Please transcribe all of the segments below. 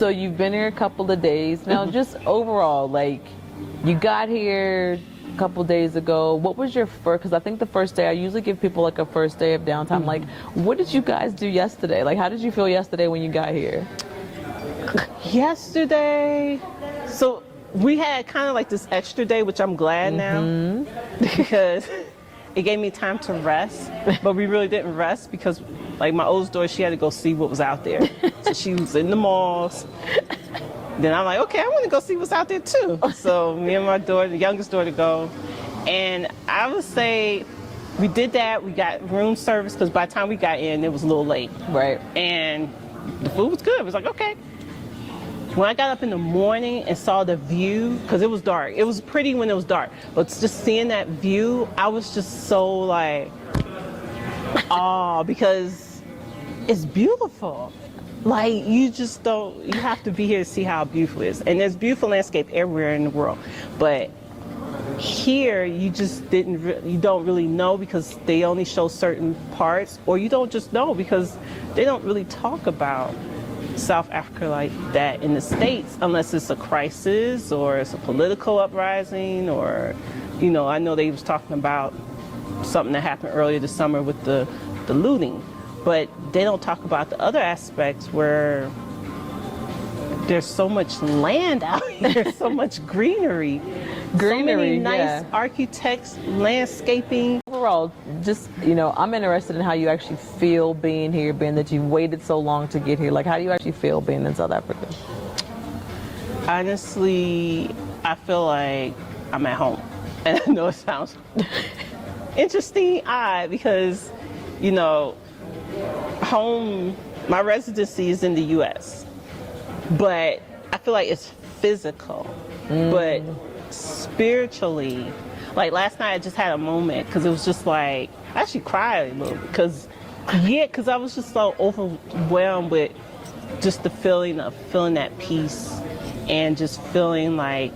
So you've been here a couple of days now. Just overall, like, you got here a couple days ago. What was your first? Because I think the first day, I usually give people like a first day of downtime. Like, what did you guys do yesterday? Like, how did you feel yesterday when you got here? Yesterday, so we had kind of like this extra day, which I'm glad now because it gave me time to rest. But we really didn't rest because, like, my oldest daughter, she had to go see what was out there. So she was in the malls. Then I'm like, okay, I want to go see what's out there too. So me and my daughter, the youngest daughter, go. And I would say we did that. We got room service because by the time we got in, it was a little late. Right. And the food was good. It was like, okay. When I got up in the morning and saw the view, because it was dark. It was pretty when it was dark. But just seeing that view, I was just so like, oh, because it's beautiful. Like, you just don't, you have to be here to see how beautiful it is. And there's beautiful landscape everywhere in the world. But here, you just you don't really know because they only show certain parts, or you don't just know because they don't really talk about South Africa like that in the States unless it's a crisis or it's a political uprising, or, you know, I know they was talking about something that happened earlier this summer with the looting. But they don't talk about the other aspects where there's so much land out here, so much greenery. So many nice architects, landscaping. Overall, just, you know, I'm interested in how you actually feel being here, being that you've waited so long to get here. Like, how do you actually feel being in South Africa? Honestly, I feel like I'm at home. And I know it sounds interesting, odd, because, you know, home, my residency is in the U.S., but I feel like it's physical, but spiritually, like last night I just had a moment because it was just like, I actually cried a little because I was just so overwhelmed with just the feeling of feeling that peace and just feeling like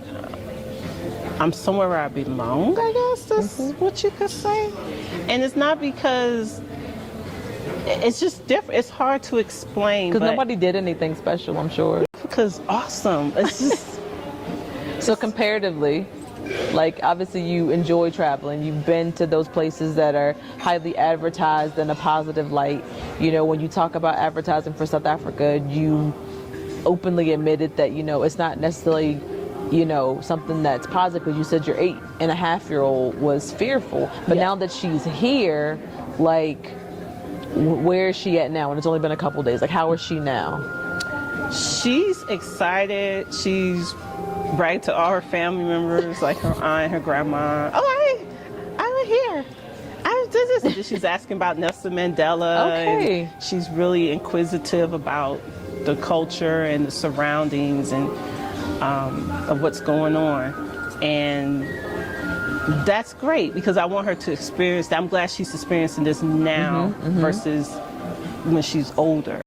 I'm somewhere where I belong, I guess that's what you could say. And it's not because it's just different. It's hard to explain. Because nobody did anything special, I'm sure. Because awesome. It's just. So comparatively, like, obviously you enjoy traveling. You've been to those places that are highly advertised in a positive light. You know, when you talk about advertising for South Africa, you openly admitted that, you know, it's not necessarily, you know, something that's positive, because you said your 8.5-year-old was fearful. But now that she's here, like, where is she at now? And it's only been a couple days. Like, how is she now? She's excited. She's bragged to all her family members, like her aunt, her grandma. Oh, I'm here. I did this. And she's asking about Nelson Mandela. Okay. And she's really inquisitive about the culture and the surroundings and of what's going on. And that's great because I want her to experience that. I'm glad she's experiencing this now versus when she's older.